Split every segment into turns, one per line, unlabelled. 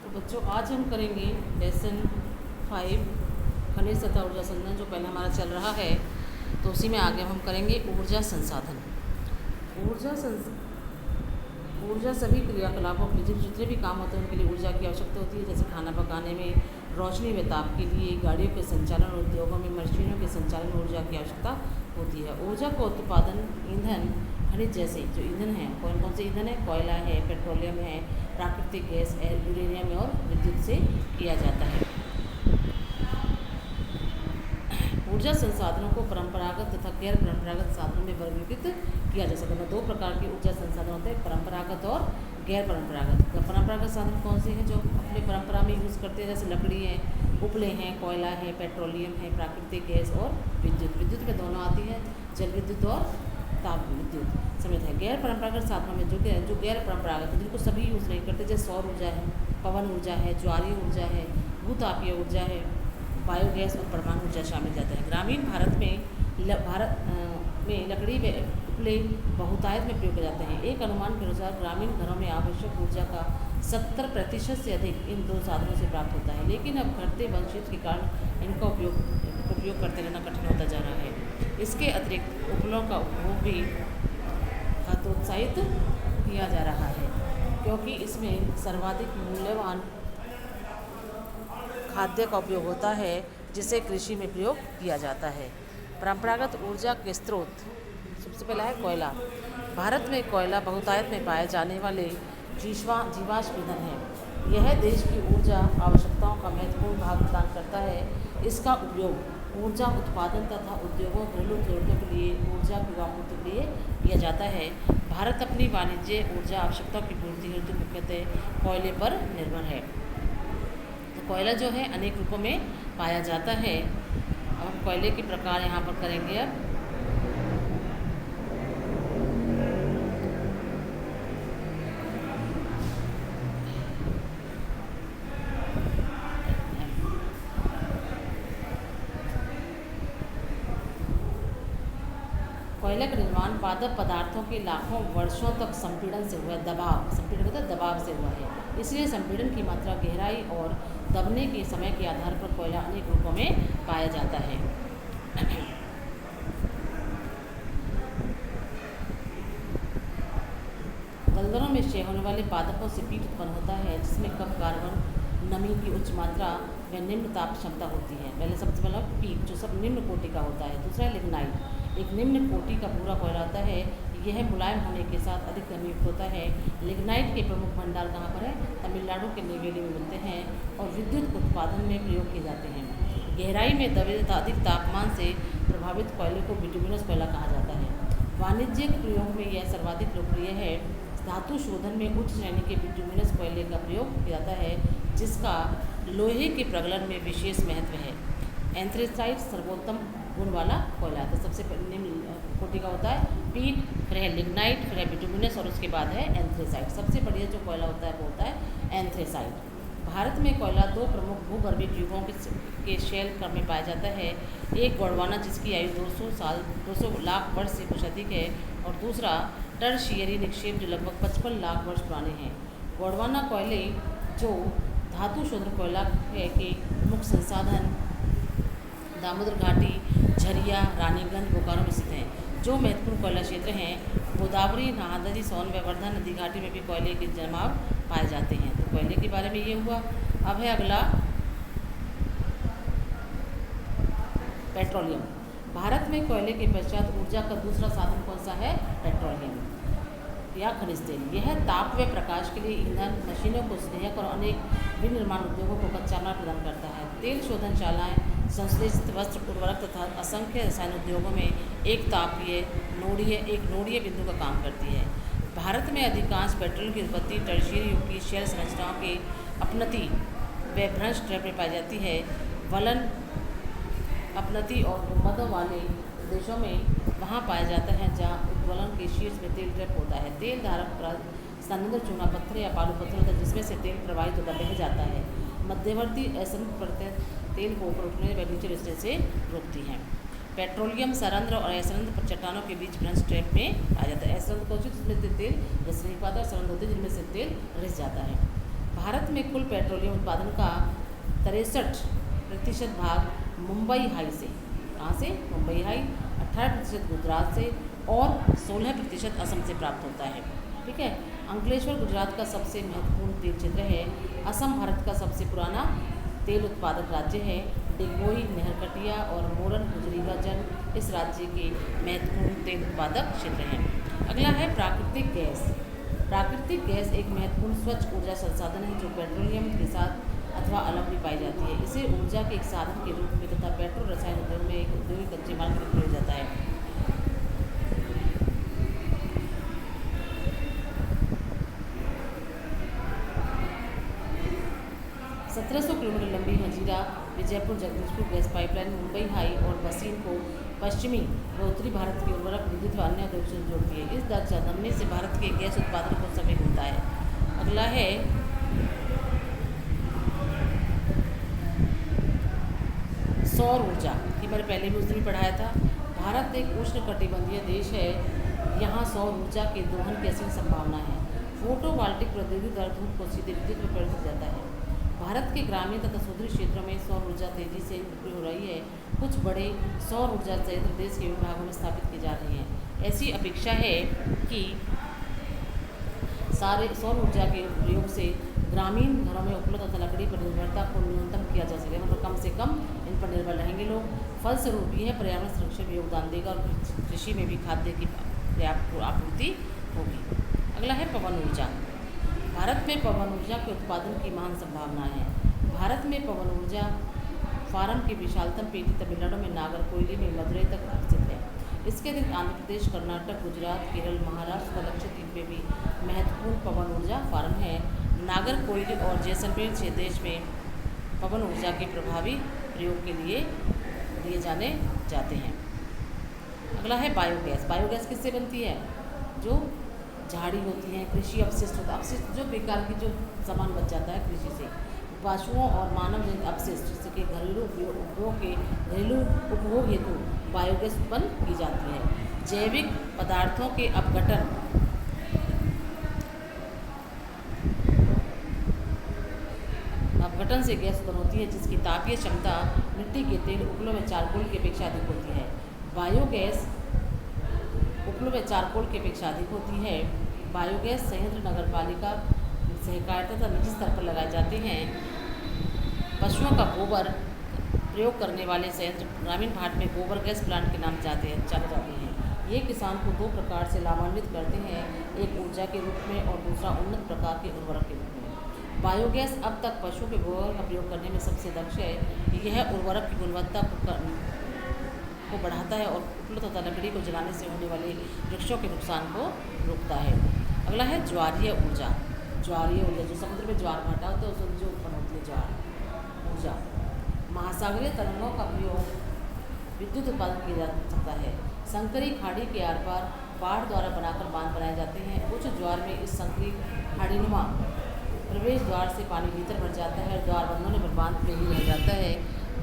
तो बच्चों आज हम करेंगे लेसन 5 खनिज तथा ऊर्जा संसाधन जो पहले हमारा चल रहा है, तो उसी में आगे हम करेंगे ऊर्जा संसाधन। ऊर्जा सभी क्रियाकलापों के लिए जितने भी काम होते हैं उनके लिए ऊर्जा की आवश्यकता होती है, जैसे खाना पकाने में, रोशनी व ताप के लिए, गाड़ियों के संचालन, उद्योगों में मशीनों के संचालन में ऊर्जा की आवश्यकता होती है। ऊर्जा का उत्पादन ईंधन खनिज जैसे जो ईंधन है, कौन कौन से ईंधन है, कोयला है, पेट्रोलियम है, प्राकृतिक गैस है, यूरेनियम और विद्युत से किया जाता है। ऊर्जा संसाधनों को परंपरागत तथा गैर परंपरागत साधनों में वर्गीकृत किया जा सकता है। दो प्रकार के ऊर्जा संसाधन होते हैं, परंपरागत और गैर परंपरागत। तो परंपरागत साधन कौन से हैं जो अपने परंपरा में यूज़ करते हैं, जैसे लकड़ी है, उपले हैं, कोयला है, पेट्रोलियम है, प्राकृतिक गैस और विद्युत। विद्युत में दोनों आती है, जल विद्युत और ताप विद्युत समेत है। गैर परंपरागत साधनों में जो गैर परंपरागत है, जिनको सभी यूज़ नहीं करते, जैसे सौर ऊर्जा है, पवन ऊर्जा है, ज्वारीय ऊर्जा है, भूतापीय ऊर्जा है, बायोगैस और परमाणु ऊर्जा शामिल जाते हैं। ग्रामीण भारत में लकड़ी व उपले बहुतायत में प्रयोग किए जाते हैं। एक अनुमान के अनुसार ग्रामीण घरों में आवश्यक ऊर्जा का 70% से अधिक इन दो साधनों से प्राप्त होता है, लेकिन अब घटते वन क्षेत्र के कारण इनका उपयोग करते रहना कठिन होता जा रहा है। इसके अतिरिक्त उपलों का उपभोग भी हतोत्साहित किया जा रहा है, क्योंकि इसमें सर्वाधिक मूल्यवान खाद्य का उपयोग होता है, जिसे कृषि में प्रयोग किया जाता है। परंपरागत ऊर्जा के स्रोत, सबसे पहला है कोयला। भारत में कोयला बहुतायत में पाए जाने वाले जीवाश्म ईंधन है। यह देश की ऊर्जा आवश्यकताओं का महत्वपूर्ण भाग प्रदान करता है। इसका उपयोग ऊर्जा उत्पादन तथा उद्योगों, घरेलू जरूरतों के लिए, ऊर्जा की आपूर्ति के लिए किया जाता है। भारत अपनी वाणिज्य ऊर्जा आवश्यकताओं की पूर्ति हेतु मुख्यतः कोयले पर निर्भर है। तो कोयला जो है अनेक रूपों में पाया जाता है। अब हम कोयले के प्रकार यहाँ पर करेंगे। अब कोयले का निर्माण पादप पदार्थों के लाखों वर्षों तक संपीड़न से हुआ है। संपीड़न मतलब दबाव से हुआ है। इसलिए संपीड़न की मात्रा, गहराई और दबने के समय के आधार पर कोयला अनेक रूपों में पाया जाता है। दलदलों में क्षय होने वाले पादपों से पीट उत्पन्न होता है, जिसमें कम कार्बन, नमी की उच्च मात्रा व निम्न ताप क्षमता होती है। पहले सबसे पहला पीट जो सब निम्न कोटि का होता है। दूसरा लिग्नाइट, एक निम्न कोटि का पूरा कोयला होता है। यह मुलायम होने के साथ अधिक नमीयुक्त होता है। लिग्नाइट के प्रमुख भंडार कहाँ पर है? तमिलनाडु के नेवेली में मिलते हैं और विद्युत उत्पादन में प्रयोग किए जाते हैं। गहराई में दबे तथा अधिक तापमान से प्रभावित कोयले को बिटुमिनस कोयला कहा जाता है। वाणिज्यिक प्रयोग में यह सर्वाधिक लोकप्रिय है। धातु शोधन में उच्च श्रेणी के बिटुमिनस कोयले का प्रयोग किया जाता है, जिसका लोहे के प्रगलन में विशेष महत्व है। एंथ्रेसाइट सर्वोत्तम गुण वाला कोयला है। तो सबसे निम्न कोटि का होता है पीट, फिर है लिग्नाइट, फिर है बिटुमिनस और उसके बाद है एंथ्रेसाइट। सबसे बढ़िया जो कोयला होता है वो होता है एंथ्रेसाइट। भारत में कोयला दो प्रमुख भूगर्भीय ट्यूबों के शेल क्रम में पाया जाता है। एक गोंडवाना, जिसकी आयु 200 लाख वर्ष से कुछ अधिक है, और दूसरा टर्शियरी निक्षेप जो लगभग 55 लाख वर्ष पुराने हैं। गोंडवाना कोयले जो धातु शोधन कोयला है के मुख्य संसाधन दामोदर घाटी, झरिया, रानीगंज, बोकारो में स्थित हैं। जो महत्वपूर्ण कोयला क्षेत्र हैं, गोदावरी, महानदी, सोन व वर्धा नदी घाटी में भी कोयले के जमाव पाए जाते हैं। तो कोयले के बारे में ये हुआ। अब है अगला पेट्रोलियम। भारत में कोयले के पश्चात ऊर्जा का दूसरा साधन कौन सा है? पेट्रोलियम या खनिज तेल। यह ताप व प्रकाश के लिए ईंधन, मशीनों को स्नेहक और अनेक विनिर्माण उद्योगों को कच्चा माल प्रदान करता है। तेल शोधनशालाएँ, संश्लेषित वस्त्र, उर्वरक तथा असंख्य रसायन उद्योगों में एक नोडीय बिंदु का काम करती है। भारत में अधिकांश पेट्रोल की उत्पत्ति टर्शियरी युग की शेल संरचनाओं के अपनति व भ्रंश ट्रैप में पाई जाती है। वलन, अपनति और गुंबदों वाले प्रदेशों में वहाँ पाया जाता है जहाँ उद्वलन के शीर्ष में तेल ट्रैप होता है। तेल धारक संबंधित चूना पत्थर या बालू पत्थर होता है, जिसमें से तेल प्रवाहित होकर बह जाता है। मध्यवर्ती असंतुलित परतें तेल को ऊपर उठने व नीचे रिसने से रोकती हैं। पेट्रोलियम सरंध्र और असंरंध्र चट्टानों के बीच भ्रंश ट्रैप में पाया जाता है। असंरंध्र कौन सी जिसमें तेल रिस नहीं पाता, सरंध्र होती है जिनमें से तेल रिस जाता है। भारत में कुल पेट्रोलियम उत्पादन का 63% भाग मुंबई हाई से, कहाँ से, मुंबई हाई, 18% गुजरात से और 16% असम से प्राप्त होता है। ठीक है। अंकलेश्वर गुजरात का सबसे महत्वपूर्ण तेल क्षेत्र है। असम भारत का सबसे पुराना तेल उत्पादक राज्य है। डिगबोई, नहरकटिया और मोरन गुजरीगा जल इस राज्य के महत्वपूर्ण तेल उत्पादक क्षेत्र हैं। अगला है प्राकृतिक गैस। प्राकृतिक गैस एक महत्वपूर्ण स्वच्छ ऊर्जा संसाधन है जो पेट्रोलियम के साथ अथवा अलग भी पाई जाती है। इसे ऊर्जा के एक साधन के रूप में तथा पेट्रोल रसायन उद्योग में एक औद्योगिक कच्चे माल के रूप में प्रयोग जाता है। 1700 किलोमीटर लंबी Hazira Vijaypur Jagdishpur gas pipeline Mumbai high और बसीन को पश्चिमी व उत्तरी भारत के उर्वरक, विद्युत व अन्य उद्योग से जोड़ती है। इस ढांचा बनने से भारत के गैस उत्पादन को समय मिलता है। अगला है सौर ऊर्जा, कि मैंने पहले भी उस दिन पढ़ाया था। भारत एक उष्णकटिबंधीय देश है। यहाँ सौर ऊर्जा के दोहन की असीम संभावना है। फोटोवोल्टिक प्रौद्योगिकी द्वारा धूप को सीधे विद्युत में परिवर्तित किया जाता है। भारत के ग्रामीण तथा शहरी क्षेत्रों में सौर ऊर्जा तेजी से विकसित हो रही है। कुछ बड़े सौर ऊर्जा संयंत्र देश के विभिन्न भागों में स्थापित की जा रही हैं। ऐसी अपेक्षा है कि सारे सौर ऊर्जा के प्रयोग से ग्रामीण घरों में उपलब्ध तथा लकड़ी पर निर्भरता को न्यूनतम किया जा सके, मतलब कम से कम इन पर निर्भर रहेंगे लोग। फलस्वरूप यह पर्यावरण संरक्षण में योगदान देगा और कृषि में भी खाद्य की पर्याप्त आपूर्ति होगी। अगला है पवन ऊर्जा। भारत में पवन ऊर्जा के उत्पादन की महान संभावना है। भारत में पवन ऊर्जा फार्म की विशालतम पेटी तमिलनाडु में नागरकोइली में मदुरई तक स्थित है। इसके अतिरिक्त आंध्र प्रदेश, कर्नाटक, गुजरात, केरल, महाराष्ट्र व लक्षद्वीप में भी महत्वपूर्ण पवन ऊर्जा फार्म है। नागरकोइली और जैसलमेर देश में पवन ऊर्जा के प्रभावी प्रयोग के लिए लिए जाते हैं। अगला है बायोगैस। बायोगैस किससे बनती है? जो झाड़ी होती हैं, कृषि अपशिष्ट होता है, अपशिष्ट जो बेकार की जो सामान बच जाता है कृषि से, पशुओं और मानव जनित अपशिष्ट जिसके घरेलू उपभोग हेतु बायोगैस उत्पन्न की जाती है। जैविक पदार्थों के अपघटन से गैस उत्पन्न होती है जिसकी तापीय क्षमता मिट्टी के तेल उपलों में चारकोल की अपेक्षा अधिक होती है। बायोगैस उपलों में चारकोल की अपेक्षा अधिक होती है। बायोगैस संयंत्र नगरपालिका, सहकारिता तथा निजी स्तर पर लगाए जाते हैं। पशुओं का गोबर प्रयोग करने वाले संयंत्र ग्रामीण भारत में गोबर गैस प्लांट के नाम चले जाते हैं। ये किसान को दो प्रकार से लाभान्वित करते हैं, एक ऊर्जा के रूप में और दूसरा उन्नत प्रकार के उर्वरक के रूप में। बायोगैस अब तक पशुओं के गोबर का प्रयोग करने में सबसे दक्ष है। यह उर्वरक की गुणवत्ता को बढ़ाता है और उपलब्ध तथा लकड़ी को जलाने से होने वाले वृक्षों के नुकसान को रोकता है। अगला है ज्वारीय ऊर्जा। ज्वारीय ऊर्जा जो समुद्र में ज्वार भाटा होता है उससे जो उत्पन्न होती है ज्वार ऊर्जा। महासागरीय तरंगों का प्रयोग विद्युत उत्पादन किया जा सकता है। संकरी खाड़ी के आर पार बाढ़ द्वारा बनाकर बांध बनाए जाते हैं। उच्च ज्वार में इस संकरी खाड़ीनुमा प्रवेश द्वार से पानी भीतर भर जाता है, द्वार बंद होने पर बांध में ही रह जाता है।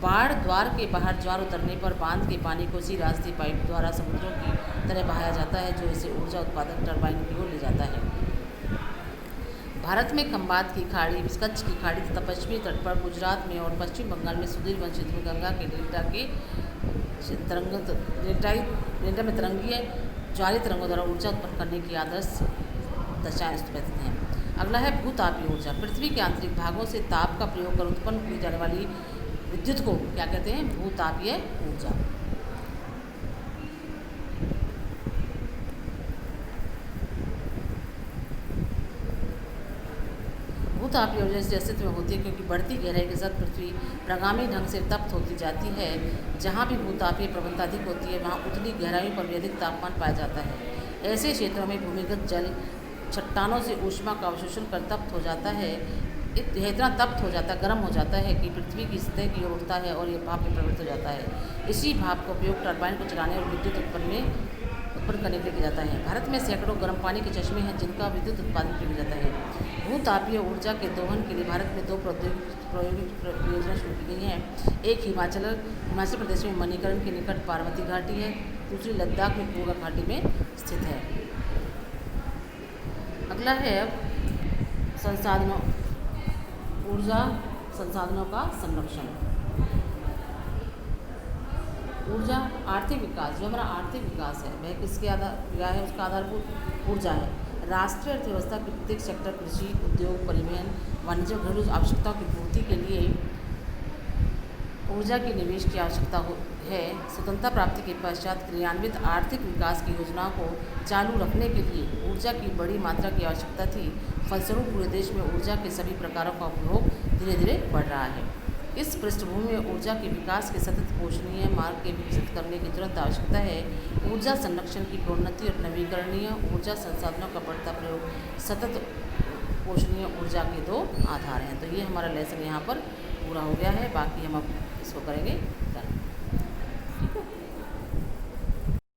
बाढ़ द्वार के बाहर ज्वार उतरने पर बांध के पानी को उसी रास्ते पाइप द्वारा समुद्रों की तरह बहाया जाता है जो इसे ऊर्जा उत्पादक टरबाइन की ओर ले जाता है। भारत में खंबात की खाड़ी, कच्छ की खाड़ी तथा पश्चिमी तट पर गुजरात में और पश्चिम बंगाल में सुदूर वन क्षेत्र में गंगा के डेल्टा में तरंगीय ज्वारीय तरंगों द्वारा ऊर्जा उत्पन्न करने की आदर्श दशाएं स्थित हैं। अगला है भूतापीय ऊर्जा। पृथ्वी के आंतरिक भागों से ताप का प्रयोग कर उत्पन्न की जाने वाली विद्युत को क्या कहते हैं? भूतापीय ऊर्जा। भूतापीय ऊर्जा इस अस्तित्व में होती है क्योंकि बढ़ती गहराई के साथ पृथ्वी प्रगामी ढंग से तप्त होती जाती है। जहाँ भी भूतापीय प्रवणता अधिक होती है वहाँ उतनी गहराइयों पर भी अधिक तापमान पाया जाता है। ऐसे क्षेत्रों में भूमिगत जल चट्टानों से ऊष्मा का अवशोषण कर तप्त हो जाता है। इतना तप्त हो जाता है, गर्म हो जाता है कि पृथ्वी की सतह की ओर उठता है और ये भाप में परिवर्तित हो जाता है। इसी भाप का उपयोग टरबाइन को चलाने और विद्युत उत्पन्न करने के लिए किया जाता है। भारत में सैकड़ों गर्म पानी के चश्मे हैं जिनका विद्युत उत्पादन किया जाता है। भूतापीय ऊर्जा के दोहन के लिए भारत में दो प्रायोगिक परियोजना शुरू की गई हैं। एक हिमाचल प्रदेश में मणिकरण के निकट पार्वती घाटी है, दूसरी लद्दाख में पूर्वा घाटी में स्थित है। अगला है संसाधनों ऊर्जा संसाधनों का संरक्षण। ऊर्जा आर्थिक विकास, जो हमारा आर्थिक विकास है वह किसके आधार क्या है, उसका आधारभूत ऊर्जा है। राष्ट्रीय अर्थव्यवस्था के प्रत्येक सेक्टर कृषि, उद्योग, परिवहन, वाणिज्य, घरेलू आवश्यकताओं की पूर्ति के लिए ऊर्जा के निवेश की आवश्यकता है। स्वतंत्रता प्राप्ति के पश्चात क्रियान्वित आर्थिक विकास की योजनाओं को चालू रखने के लिए ऊर्जा की बड़ी मात्रा की आवश्यकता थी। फलस्वरूप पूरे देश में ऊर्जा के सभी प्रकारों का उपयोग धीरे धीरे बढ़ रहा है। इस पृष्ठभूमि में ऊर्जा के विकास के सतत पोषणीय मार्ग के विकसित करने की तुरंत आवश्यकता है। ऊर्जा संरक्षण की प्रोन्नति और नवीकरणीय ऊर्जा संसाधनों का बढ़ता प्रयोग सतत पोषणीय ऊर्जा के दो आधार हैं। तो ये हमारा लेसन यहाँ पर पूरा हो गया है, बाकी हम अब इसको करेंगे